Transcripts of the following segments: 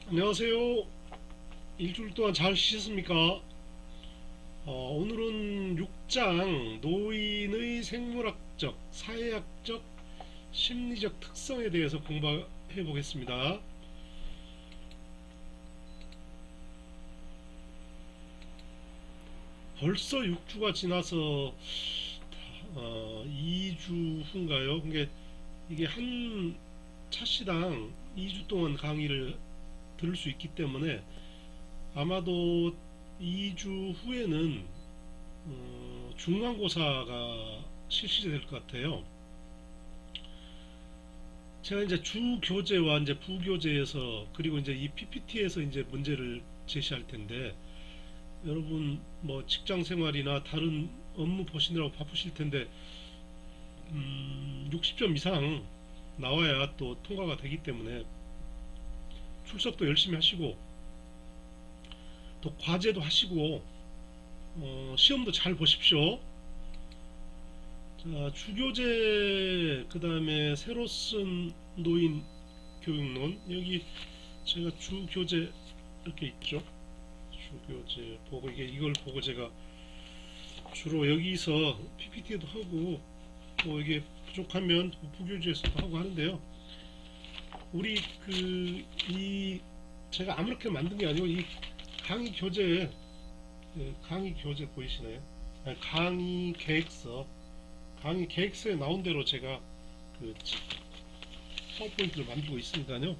안녕하세요. 일주일 동안 잘 쉬셨습니까? 오늘은 6장 노인의 생물학적, 사회학적, 심리적 특성에 대해서 공부해 보겠습니다. 벌써 6주가 지나서 2주 후인가요? 이게 한 차시당 2주 동안 강의를 들을 수 있기 때문에 아마도 2주 후에는 중간고사가 실시될 것 같아요. 제가 이제 주 교재와 이제 부교재에서 그리고 이제 이 PPT에서 이제 문제를 제시할 텐데 여러분 뭐 직장 생활이나 다른 업무 보시느라고 바쁘실 텐데 60점 이상 나와야 또 통과가 되기 때문에 출석도 열심히 하시고 또 과제도 하시고 시험도 잘 보십시오. 자, 주교재 그 다음에 새로 쓴 노인 교육론 여기 제가 주교재 이렇게 있죠. 주교재 보고 이걸 보고 제가 주로 여기서 PPT도 하고 뭐 이게 부족하면 부교재에서도 하고 하는데요. 우리 이 제가 아무렇게 만든 게 아니고 이 강의 교재 강의 교재 보이시나요? 아니, 강의 계획서에 나온 대로 제가 그 파워포인트를 만들고 있으니까요.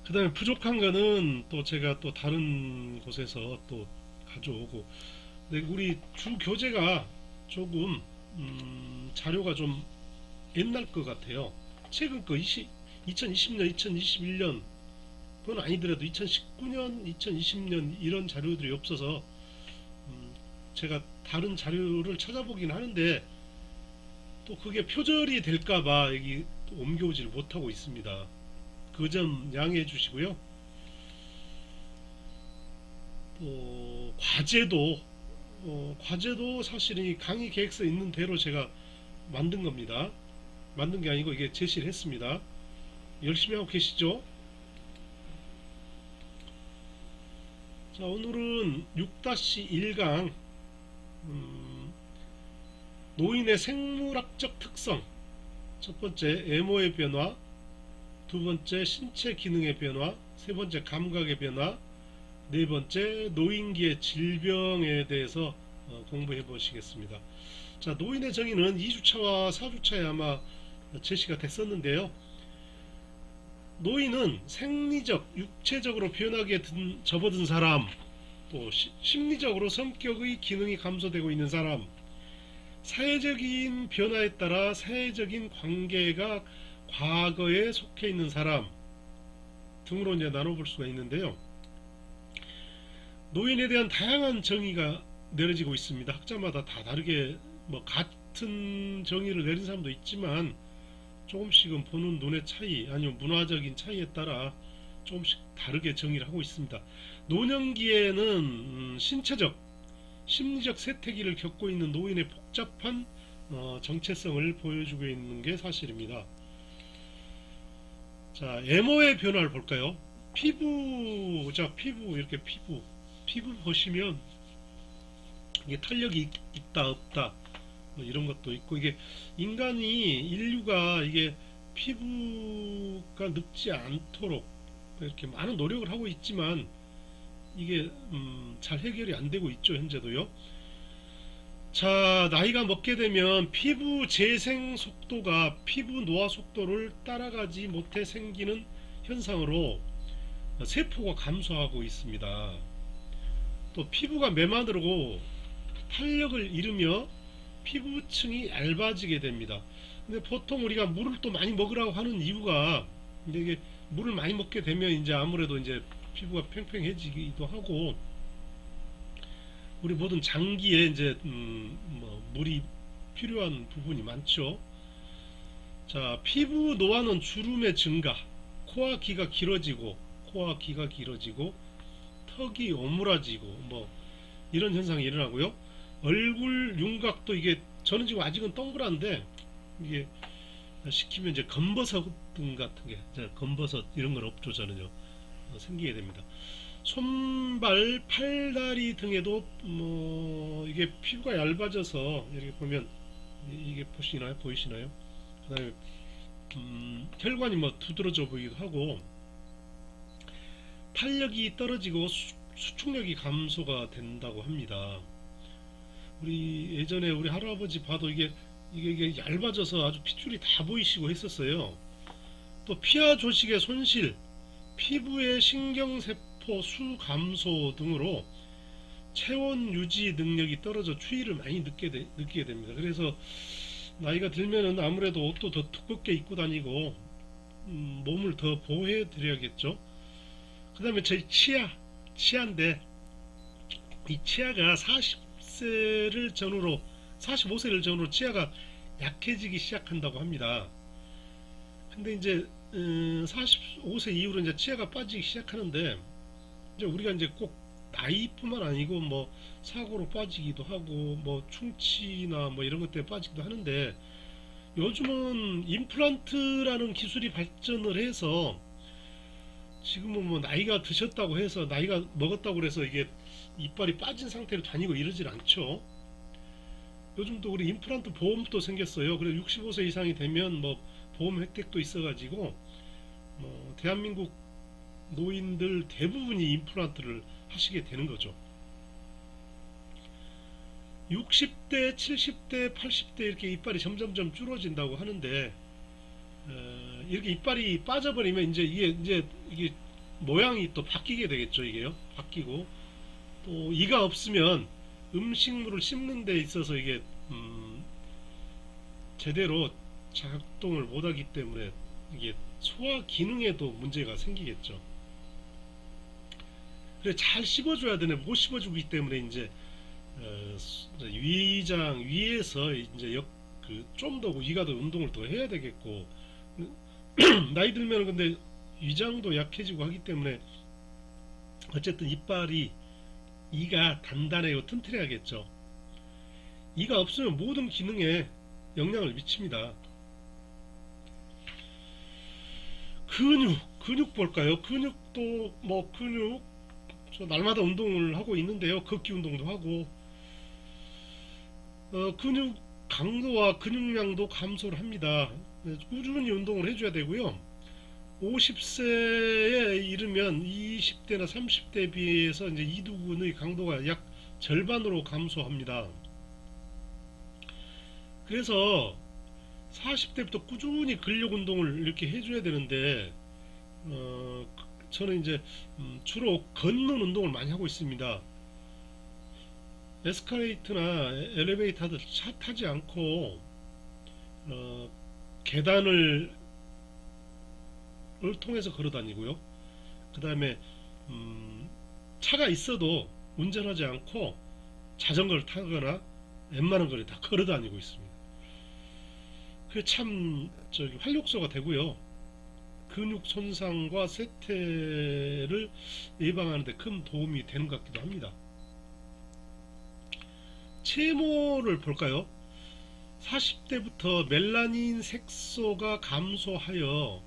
그 다음에 부족한 거는 또 제가 또 다른 곳에서 또 가져오고. 근데 우리 주 교재가 조금 자료가 좀 옛날 것 같아요. 최근 거 2020년, 2021년 그건 아니더라도 2019년, 2020년 이런 자료들이 없어서 제가 다른 자료를 찾아보긴 하는데 또 그게 표절이 될까봐 여기 옮겨오지를 못하고 있습니다. 그 점 양해해 주시고요. 또 과제도 사실은 이 강의 계획서에 있는 대로 제가 만든 겁니다. 만든 게 아니고 이게 제시를 했습니다. 열심히 하고 계시죠? 자, 오늘은 6-1강 노인의 생물학적 특성 첫 번째 애모의 변화, 두 번째 신체 기능의 변화, 세 번째 감각의 변화, 네 번째 노인기의 질병에 대해서 공부해 보시겠습니다. 자, 노인의 정의는 2주차와 4주차에 아마 제시가 됐었는데요. 노인은 생리적, 육체적으로 변하게 접어든 사람, 또 심리적으로 성격의 기능이 감소되고 있는 사람, 사회적인 변화에 따라 사회적인 관계가 과거에 속해 있는 사람 등으로 이제 나눠볼 수가 있는데요. 노인에 대한 다양한 정의가 내려지고 있습니다. 학자마다 다 다르게 뭐 같은 정의를 내린 사람도 있지만 조금씩은 보는 눈의 차이 아니면 문화적인 차이에 따라 조금씩 다르게 정의를 하고 있습니다. 노년기에는 신체적, 심리적 쇠퇴기를 겪고 있는 노인의 복잡한 정체성을 보여주고 있는 게 사실입니다. 자, 외모의 변화를 볼까요? 이렇게 피부 보시면 이게 탄력이 있다 없다 뭐 이런 것도 있고 이게 인류가 이게 피부가 늙지 않도록 이렇게 많은 노력을 하고 있지만 이게 잘 해결이 안 되고 있죠, 현재도요. 자, 나이가 먹게 되면 피부 재생 속도가 피부 노화 속도를 따라가지 못해 생기는 현상으로 세포가 감소하고 있습니다. 또 피부가 메마르고 탄력을 잃으며 피부층이 얇아지게 됩니다. 근데 보통 우리가 물을 또 많이 먹으라고 하는 이유가 이게 물을 많이 먹게 되면 이제 아무래도 이제 피부가 팽팽해지기도 하고 우리 모든 장기에 이제 뭐 물이 필요한 부분이 많죠. 자, 피부 노화는 주름의 증가, 코와 귀가 길어지고 턱이 오므라지고 뭐 이런 현상이 일어나고요. 얼굴 윤곽도 이게 저는 지금 아직은 동그란데 이게 시키면 이제 검버섯등 같은 게, 검버섯 이런 건 없죠, 저는요. 생기게 됩니다. 손발, 팔다리 등에도 뭐 이게 피부가 얇아져서 이렇게 보면 이게 보이시나요? 그다음에 혈관이 뭐 두드러져 보이기도 하고 탄력이 떨어지고 수축력이 감소가 된다고 합니다. 우리 예전에 우리 할아버지 봐도 이게 얇아져서 아주 핏줄이 다 보이시고 했었어요. 또 피하 조직의 손실, 피부의 신경세포 수 감소 등으로 체온 유지 능력이 떨어져 추위를 많이 느끼게 됩니다. 그래서 나이가 들면은 아무래도 옷도 더 두껍게 입고 다니고 몸을 더 보호해 드려야겠죠. 그 다음에 저희 치아인데 이 치아가 45세를 전후로 치아가 약해지기 시작한다고 합니다. 근데 이제 45세 이후로 이제 치아가 빠지기 시작하는데 이제 우리가 이제 꼭 나이뿐만 아니고 뭐 사고로 빠지기도 하고 뭐 충치나 뭐 이런 것 때문에 빠지기도 하는데 요즘은 임플란트라는 기술이 발전을 해서 지금은 뭐 나이가 드셨다고 해서 나이가 먹었다고 해서 이게 이빨이 빠진 상태로 다니고 이러질 않죠. 요즘도 우리 임플란트 보험도 생겼어요. 그래서 65세 이상이 되면 뭐 보험 혜택도 있어가지고 뭐 대한민국 노인들 대부분이 임플란트를 하시게 되는 거죠. 60대, 70대, 80대 이렇게 이빨이 점점점 줄어진다고 하는데 이렇게 이빨이 빠져버리면 이게 모양이 또 바뀌게 되겠죠. 이게요. 바뀌고 또 이가 없으면 음식물을 씹는 데 있어서 이게 제대로 작동을 못하기 때문에 이게 소화 기능에도 문제가 생기겠죠. 그래 잘 씹어줘야 되네. 못 씹어주기 때문에 이제 위장 위에서 이제 좀 더 위가 더 운동을 더 해야 되겠고 나이 들면 근데 위장도 약해지고 하기 때문에 어쨌든 이가 단단하고 튼튼해야겠죠. 이가 없으면 모든 기능에 영향을 미칩니다. 근육 볼까요? 근육도 뭐 저 날마다 운동을 하고 있는데요. 걷기 운동도 하고 근육 강도와 근육량도 감소를 합니다. 꾸준히 운동을 해줘야 되고요. 50세에 이르면 20대나 30대에 비해서 이제 이두근의 강도가 약 절반으로 감소합니다. 그래서 40대부터 꾸준히 근력 운동을 이렇게 해줘야 되는데 저는 이제 주로 걷는 운동을 많이 하고 있습니다. 에스컬레이터나 엘리베이터도 타지 않고 계단을 통해서 걸어 다니고요. 그 다음에 차가 있어도 운전하지 않고 자전거를 타거나 웬만한 거리 다 걸어 다니고 있습니다. 그게 참 활력소가 되고요. 근육 손상과 쇠퇴를 예방하는 데 큰 도움이 되는 것 같기도 합니다. 채모를 볼까요? 40대부터 멜라닌 색소가 감소하여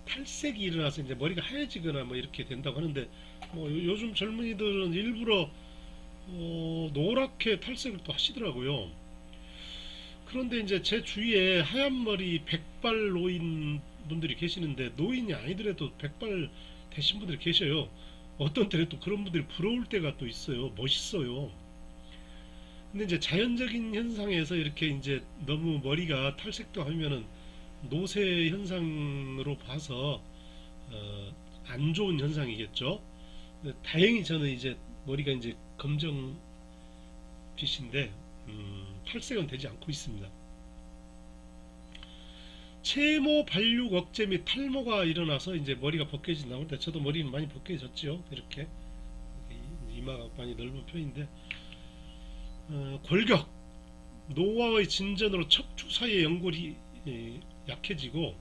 탈색이 일어나서 이제 머리가 하얘지거나 뭐 이렇게 된다고 하는데 뭐 요즘 젊은이들은 일부러 노랗게 탈색을 또 하시더라고요. 그런데 이제 제 주위에 하얀 머리 백발 노인 분들이 계시는데 노인이 아니더라도 백발 되신 분들이 계셔요. 어떤 때는 또 그런 분들이 부러울 때가 또 있어요. 멋있어요. 근데 이제 자연적인 현상에서 이렇게 이제 너무 머리가 탈색도 하면은 노쇠 현상으로 봐서 안 좋은 현상이겠죠. 다행히 저는 이제 머리가 이제 검정빛인데 탈색은 되지 않고 있습니다. 채모 발육 억제 및 탈모가 일어나서 이제 머리가 벗겨진다고 하는데 저도 머리는 많이 벗겨졌죠. 이렇게 이마가 많이 넓은 편인데 골격 노화의 진전으로 척추 사이의 연골이 약해지고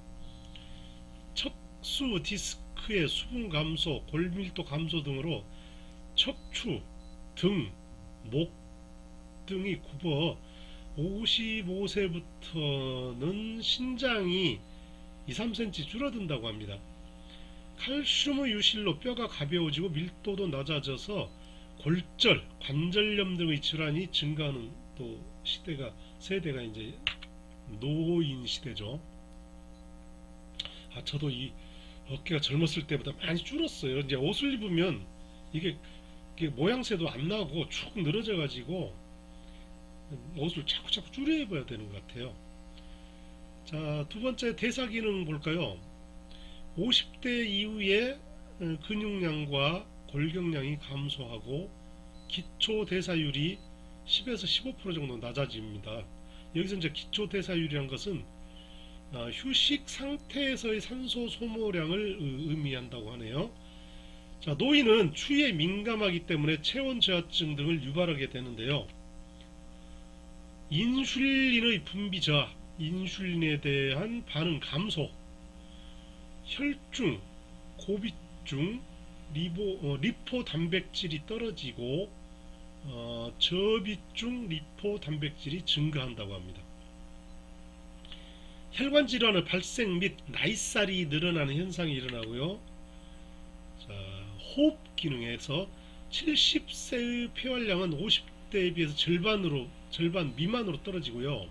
척수 디스크의 수분 감소, 골밀도 감소 등으로 척추, 등, 목 등이 굽어 55세부터는 신장이 2, 3cm 줄어든다고 합니다. 칼슘의 유실로 뼈가 가벼워지고 밀도도 낮아져서 골절, 관절염 등의 질환이 증가하는 또 세대가 이제 노인 시대죠. 저도 이 어깨가 젊었을 때보다 많이 줄었어요. 이제 옷을 입으면 이게 모양새도 안 나고 축 늘어져 가지고 옷을 자꾸 줄여 입어야 되는 것 같아요. 자, 두 번째 대사 기능 볼까요? 50대 이후에 근육량과 골격량이 감소하고 기초 대사율이 10에서 15% 정도 낮아집니다. 여기서 이제 기초 대사율이란 것은 휴식 상태에서의 산소 소모량을 의미한다고 하네요. 자, 노인은 추위에 민감하기 때문에 체온 저하증 등을 유발하게 되는데요. 인슐린의 분비 저하, 인슐린에 대한 반응 감소, 혈중, 고비중, 리포 단백질이 떨어지고 저비중 리포 단백질이 증가한다고 합니다. 혈관 질환의 발생 및 나이살이 늘어나는 현상이 일어나고요. 자, 호흡 기능에서 70세의 폐활량은 50대에 비해서 절반 미만으로 떨어지고요.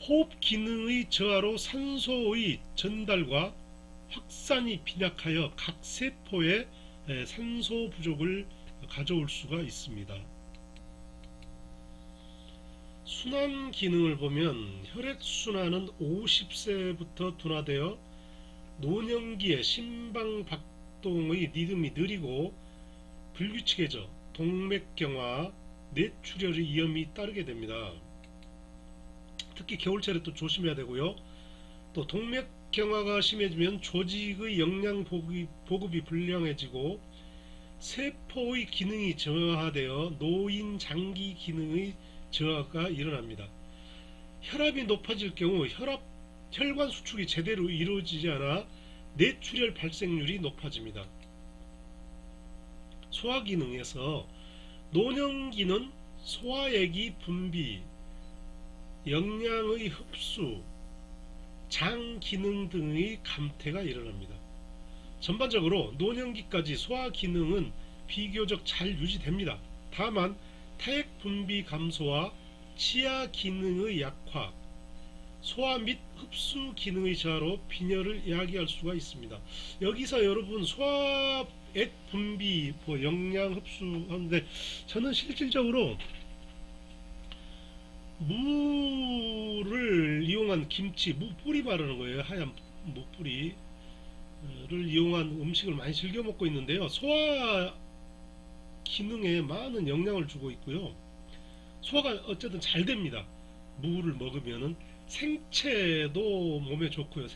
호흡 기능의 저하로 산소의 전달과 확산이 빈약하여 각 세포에 산소 부족을 가져올 수가 있습니다. 순환 기능을 보면 혈액순환은 50세부터 둔화되어 노년기에 심방박동의 리듬이 느리고 불규칙해져 동맥경화, 뇌출혈의 위험이 따르게 됩니다. 특히 겨울철에 또 조심해야 되고요. 또 동맥경화가 심해지면 조직의 영양 보급이 불량해지고 세포의 기능이 저하되어 노인 장기 기능의 저하가 일어납니다. 혈압이 높아질 경우 혈관 수축이 제대로 이루어지지 않아 뇌출혈 발생률이 높아집니다. 소화 기능에서 노년기는 소화액이 분비, 영양의 흡수, 장 기능 등의 감퇴가 일어납니다. 전반적으로 노년기까지 소화 기능은 비교적 잘 유지됩니다. 다만 타액 분비 감소와 치아 기능의 약화, 소화 및 흡수 기능의 저하로 빈혈을 야기할 수가 있습니다. 여기서 여러분 소화액 분비, 영양 흡수 하는데 저는 실질적으로 무를 이용한 김치, 무뿌리 바르는 거예요. 하얀 무뿌리를 이용한 음식을 많이 즐겨 먹고 있는데요. 소화 기능에 많은 영향을 주고 있고요. 소화가 어쨌든 잘 됩니다. 무를 먹으면은 생채도 몸에 좋고요.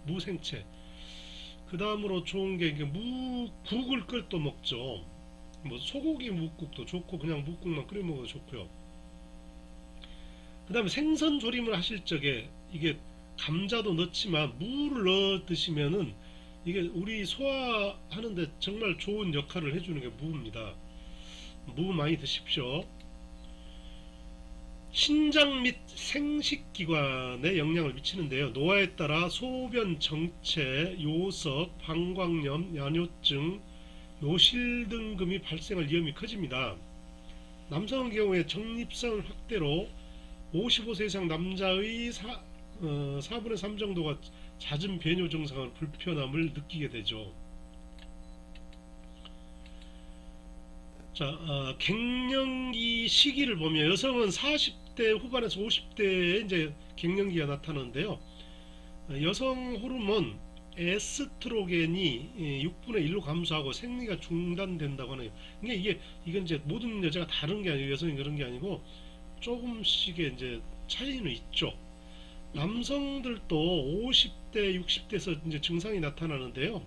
무생채. 그 다음으로 좋은 게 무국을 끓여 또 먹죠. 뭐 소고기 묵국도 좋고 그냥 묵국만 끓여 먹어도 좋고요. 그 다음에 생선 조림을 하실 적에 이게 감자도 넣지만 무를 넣어 드시면은 이게 우리 소화하는데 정말 좋은 역할을 해주는 게 무입니다. 무 많이 드십시오. 신장 및 생식기관에 영향을 미치는데요. 노화에 따라 소변 정체, 요석, 방광염, 야뇨증, 요실 등금이 발생할 위험이 커집니다. 남성의 경우에 적립성 확대로 55세 이상 남자의 4분의 3 정도가 잦은 배뇨 증상을 불편함을 느끼게 되죠. 자, 갱년기 시기를 보면 여성은 40대 후반에서 50대에 이제 갱년기가 나타나는데요. 여성 호르몬 에스트로겐이 6분의 1로 감소하고 생리가 중단된다고 하네요. 이건 이제 모든 여자가 다른 게 아니고 여성이 그런 게 아니고 조금씩의 이제 차이는 있죠. 남성들도 50대, 60대에서 이제 증상이 나타나는데요.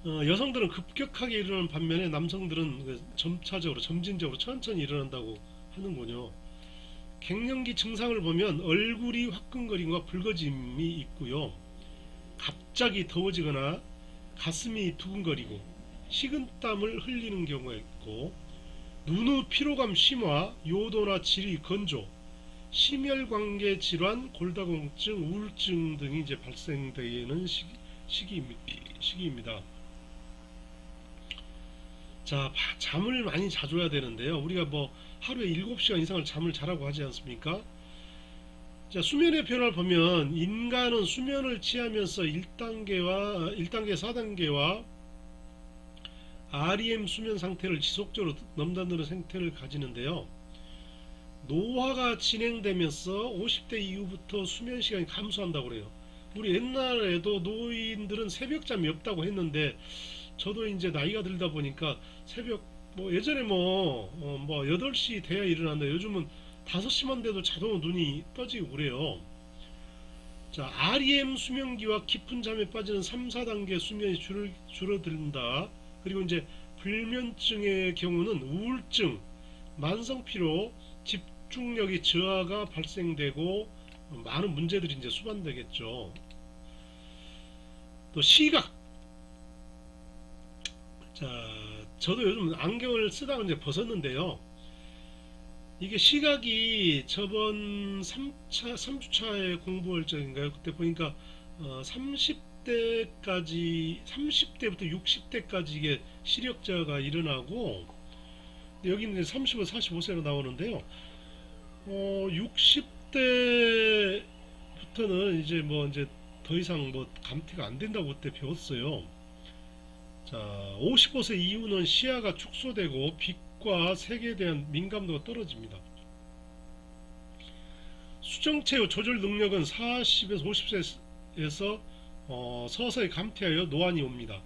여성들은 급격하게 일어나는 반면에 남성들은 점진적으로 천천히 일어난다고 하는군요. 갱년기 증상을 보면 얼굴이 화끈거림과 붉어짐이 있고요. 갑자기 더워지거나 가슴이 두근거리고 식은땀을 흘리는 경우가 있고 눈의 피로감 심화, 요도나 질의 건조, 심혈관계 질환, 골다공증, 우울증 등이 이제 발생되는 시기입니다. 자, 잠을 많이 자줘야 되는데요. 우리가 뭐 하루에 7시간 이상을 잠을 자라고 하지 않습니까? 자, 수면의 변화를 보면 인간은 수면을 취하면서 1단계, 4단계와 REM 수면 상태를 지속적으로 넘나드는 상태를 가지는데요. 노화가 진행되면서 50대 이후부터 수면 시간이 감소한다고 그래요. 우리 옛날에도 노인들은 새벽잠이 없다고 했는데 저도 이제 나이가 들다 보니까 새벽 뭐 예전에 뭐 8시 돼야 일어났는데 요즘은 5시만 돼도 자동으로 눈이 떠지고 그래요. 자, REM 수면기와 깊은 잠에 빠지는 3, 4단계 수면이 줄어든다. 그리고 이제 불면증의 경우는 우울증, 만성피로, 집중력이 저하가 발생되고 많은 문제들이 이제 수반되겠죠. 또 시각. 자, 저도 요즘 안경을 쓰다가 이제 벗었는데요. 이게 시각이 저번 3주차에 공부할 적인가요? 그때 보니까 30대부터 60대까지 이게 시력저하가 일어나고, 여기는 35, 45세로 나오는데요. 60대부터는 이제 더 이상 뭐 감퇴가 안 된다고 그때 배웠어요. 자, 55세 이후는 시야가 축소되고 빛과 색에 대한 민감도가 떨어집니다. 수정체의 조절 능력은 40에서 50세에서 서서히 감퇴하여 노안이 옵니다.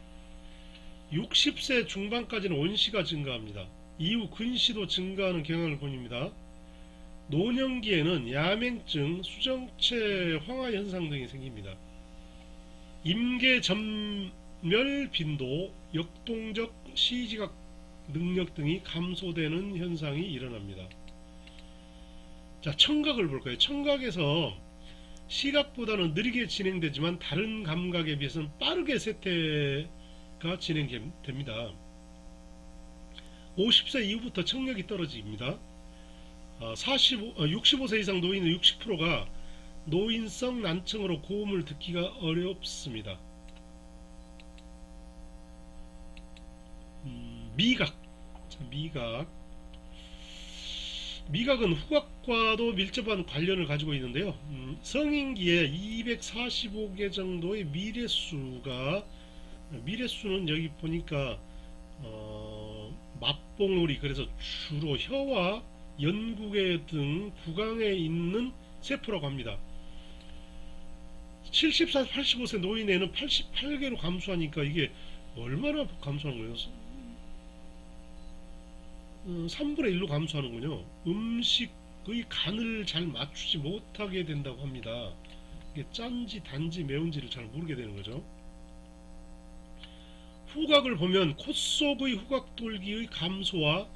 60세 중반까지는 원시가 증가합니다. 이후 근시도 증가하는 경향을 보입니다. 노년기에는 야맹증, 수정체 황화 현상 등이 생깁니다. 임계 전멸 빈도, 역동적 시지각 능력 등이 감소되는 현상이 일어납니다. 자, 청각을 볼까요? 청각에서 시각보다는 느리게 진행되지만 다른 감각에 비해서는 빠르게 쇠퇴가 진행됩니다. 50세 이후부터 청력이 떨어집니다. 65세 이상 노인의 60%가 노인성 난청으로 고음을 듣기가 어렵습니다. 미각. 미각은 후각과도 밀접한 관련을 가지고 있는데요. 성인기에 245개 정도의 미래수는 여기 보니까 맛봉우리, 그래서 주로 혀와 연구개 등 구강에 있는 세포라고 합니다. 74, 85세 노인에는 88개로 감소하니까 이게 얼마나 감소하는 거예요? 3분의 1로 감소하는군요. 음식의 간을 잘 맞추지 못하게 된다고 합니다. 이게 짠지 단지 매운지를 잘 모르게 되는 거죠. 후각을 보면 콧 속의 후각돌기의 감소와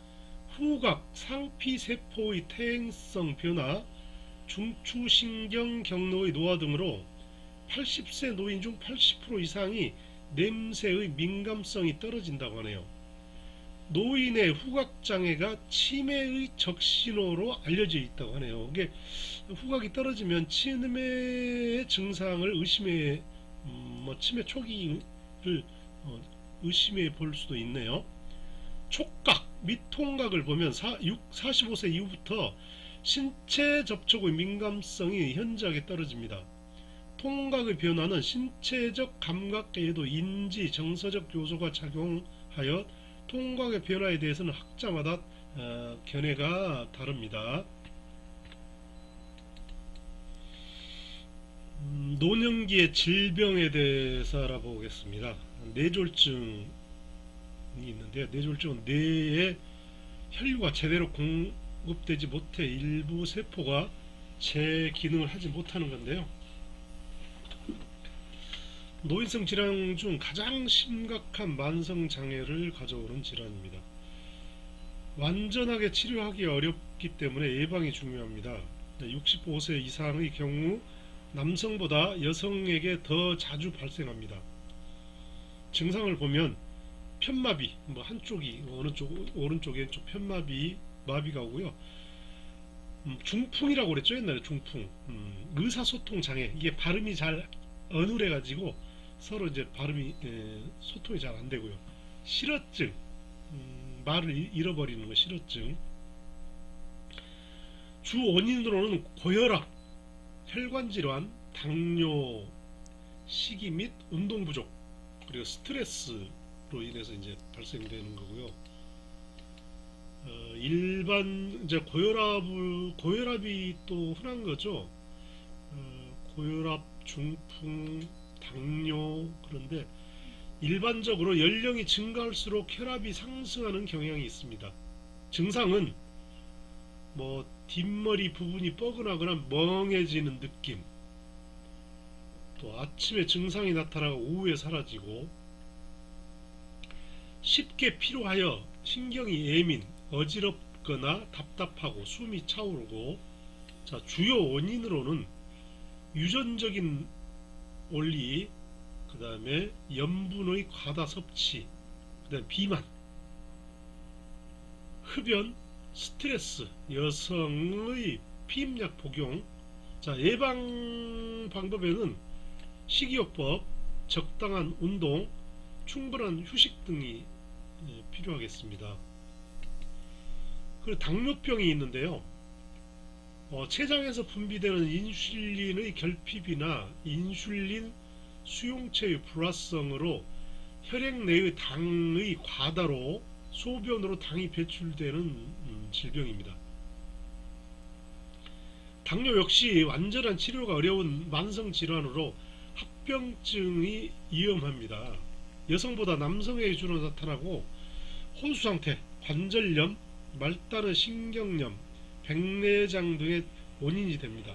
후각 상피세포의 퇴행성 변화, 중추신경 경로의 노화 등으로 80세 노인 중 80% 이상이 냄새의 민감성이 떨어진다고 하네요. 노인의 후각장애가 치매의 적신호로 알려져 있다고 하네요. 이게 후각이 떨어지면 치매의 증상을 치매 초기를 의심해 볼 수도 있네요. 촉각 및 통각을 보면 45세 이후부터 신체 접촉의 민감성이 현저하게 떨어집니다. 통각의 변화는 신체적 감각계에도 인지, 정서적 요소가 작용하여 통각의 변화에 대해서는 학자마다 견해가 다릅니다. 노년기의 질병에 대해서 알아보겠습니다. 뇌졸중이 있는데요. 뇌졸중은 뇌에 혈류가 제대로 공급되지 못해 일부 세포가 제 기능을 하지 못하는 건데요. 노인성 질환 중 가장 심각한 만성 장애를 가져오는 질환입니다. 완전하게 치료하기 어렵기 때문에 예방이 중요합니다. 65세 이상의 경우 남성보다 여성에게 더 자주 발생합니다. 증상을 보면 편마비, 한쪽이 어느 쪽 오른쪽 왼쪽 편마비 마비가 오고요. 중풍이라고 그랬죠 옛날에. 중풍. 의사소통 장애. 이게 발음이 잘 어눌해 가지고 서로 이제 발음이 소통이 잘 안 되고요. 실어증. 말을 잃어버리는 거 실어증. 주 원인으로는 고혈압, 혈관 질환, 당뇨, 식이 및 운동 부족, 그리고 스트레스로 인해서 이제 발생되는 거고요. 일반 이제 고혈압이 또 흔한 거죠. 고혈압, 중풍, 당뇨. 그런데 일반적으로 연령이 증가할수록 혈압이 상승하는 경향이 있습니다. 증상은 뭐 뒷머리 부분이 뻐근하거나 멍해지는 느낌, 또 아침에 증상이 나타나고 오후에 사라지고, 쉽게 피로하여 신경이 예민, 어지럽거나 답답하고 숨이 차오르고. 자, 주요 원인으로는 유전적인 원리, 그 다음에 염분의 과다 섭취, 그 다음에 비만, 흡연, 스트레스, 여성의 피임약 복용. 자, 예방 방법에는 식이요법, 적당한 운동, 충분한 휴식 등이 필요하겠습니다. 그리고 당뇨병이 있는데요. 췌장에서 분비되는 인슐린의 결핍이나 인슐린 수용체의 불활성으로 혈액 내의 당의 과다로 소변으로 당이 배출되는 질병입니다. 당뇨 역시 완전한 치료가 어려운 만성 질환으로 합병증이 위험합니다. 여성보다 남성에게 주로 나타나고 혼수상태, 관절염, 말단의 신경염, 백내장 등의 원인이 됩니다.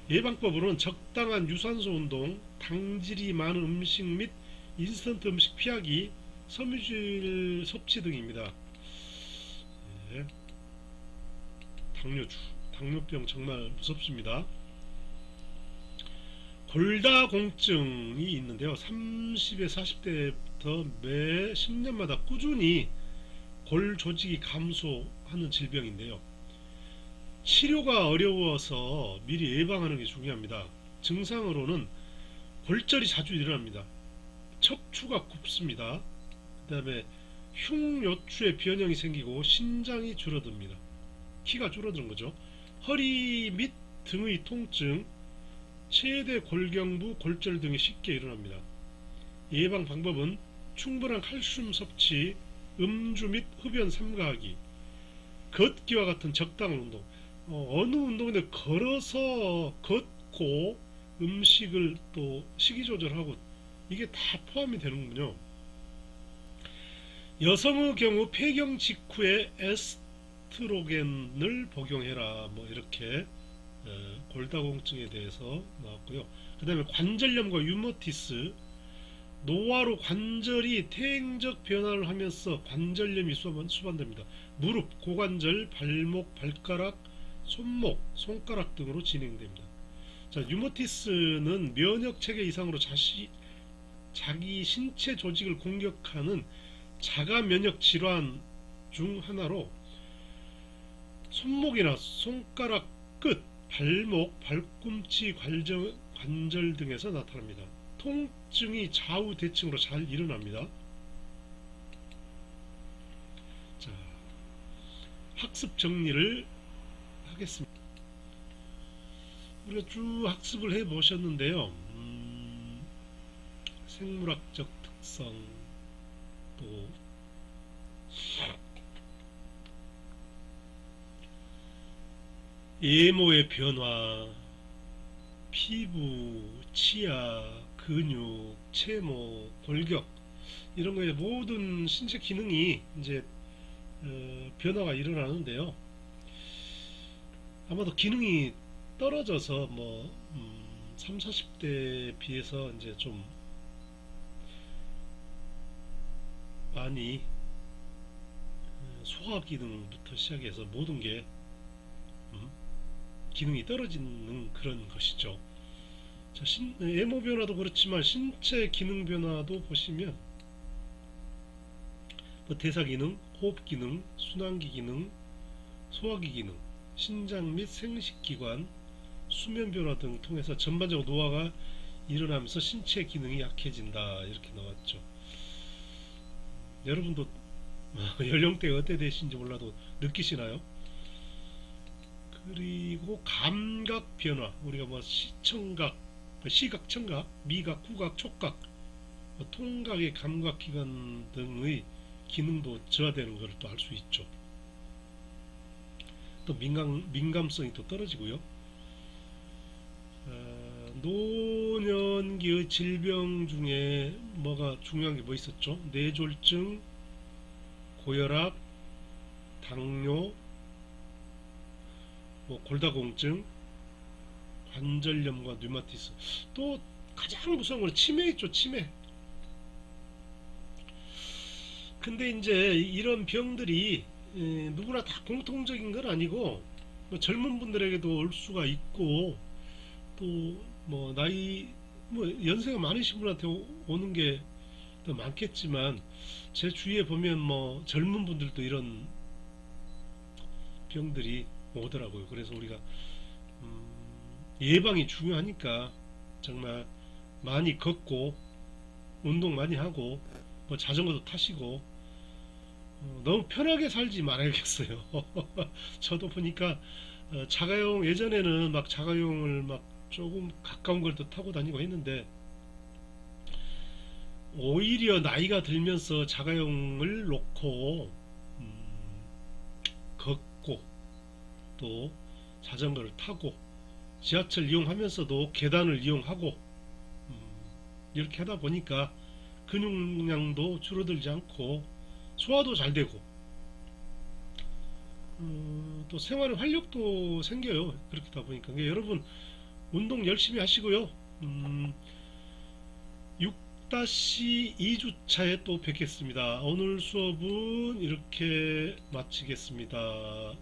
예방법으로는 적당한 유산소 운동, 당질이 많은 음식 및 인스턴트 음식 피하기, 섬유질 섭취 등입니다. 네. 당뇨병 정말 무섭습니다. 골다공증이 있는데요. 30에 40대부터 매 10년마다 꾸준히 골 조직이 감소하는 질병인데요. 치료가 어려워서 미리 예방하는 게 중요합니다. 증상으로는 골절이 자주 일어납니다. 척추가 굽습니다. 그 다음에 흉요추의 변형이 생기고 신장이 줄어듭니다. 키가 줄어드는 거죠. 허리 및 등의 통증, 최대 골경부 골절 등이 쉽게 일어납니다. 예방 방법은 충분한 칼슘 섭취, 음주 및 흡연 삼가하기, 걷기와 같은 적당한 운동. 어느 운동인데 걸어서 걷고 음식을 또 식이 조절하고, 이게 다 포함이 되는군요. 여성의 경우 폐경 직후에 에스트로겐을 복용해라, 뭐 이렇게 골다공증에 대해서 나왔고요. 그 다음에 관절염과 유머티스, 노화로 관절이 퇴행적 변화를 하면서 관절염이 수반됩니다. 무릎, 고관절, 발목, 발가락, 손목, 손가락 등으로 진행됩니다. 자, 유머티스는 면역 체계 이상으로 자기 신체 조직을 공격하는 자가 면역 질환 중 하나로 손목이나 손가락 끝, 발목, 발꿈치, 관절 등에서 나타납니다. 통증이 좌우 대칭으로 잘 일어납니다. 자, 학습 정리를 하겠습니다. 우리가 쭉 학습을 해 보셨는데요. 생물학적 특성, 또 외모의 변화, 피부, 치아, 근육, 체모, 골격, 이런 거에 모든 신체 기능이 이제 변화가 일어나는데요. 아마도 기능이 떨어져서 뭐 3, 40대에 비해서 이제 좀 많이 소화 기능부터 시작해서 모든 게 기능이 떨어지는 그런 것이죠. 자, 외모 변화도 그렇지만 신체 기능 변화도 보시면 뭐 대사 기능, 호흡 기능, 순환기 기능, 소화기 기능, 신장 및 생식기관, 수면 변화 등 통해서 전반적으로 노화가 일어나면서 신체 기능이 약해진다 이렇게 나왔죠. 여러분도 연령대가 어때 되신지 몰라도 느끼시나요? 그리고 감각 변화, 우리가 뭐 시청각, 시각, 청각, 미각, 후각, 촉각, 통각의 감각기관 등의 기능도 저하되는 것을 또 알 수 있죠. 또 민감성이 또 떨어지고요. 노년기의 질병 중에 뭐가 중요한 게 뭐 있었죠? 뇌졸중, 고혈압, 당뇨, 뭐 골다공증, 관절염과 류마티스. 또 가장 무서운 건 치매 있죠, 치매. 근데 이제 이런 병들이 누구나 다 공통적인 건 아니고 뭐 젊은 분들에게도 올 수가 있고 또 뭐 나이 뭐 연세가 많으신 분한테 오는 게 더 많겠지만 제 주위에 보면 뭐 젊은 분들도 이런 병들이 오더라고요. 그래서 우리가 예방이 중요하니까 정말 많이 걷고 운동 많이 하고 뭐 자전거도 타시고 너무 편하게 살지 말아야겠어요. 저도 보니까 자가용 예전에는 막 자가용을 막 조금 가까운 걸 또 타고 다니고 했는데 오히려 나이가 들면서 자가용을 놓고 걷고 또 자전거를 타고 지하철 이용하면서도 계단을 이용하고 이렇게 하다 보니까 근육량도 줄어들지 않고 소화도 잘 되고 또 생활의 활력도 생겨요. 그렇게 하다 보니까 그러니까 여러분 운동 열심히 하시고요. 6-2주차에 또 뵙겠습니다. 오늘 수업은 이렇게 마치겠습니다.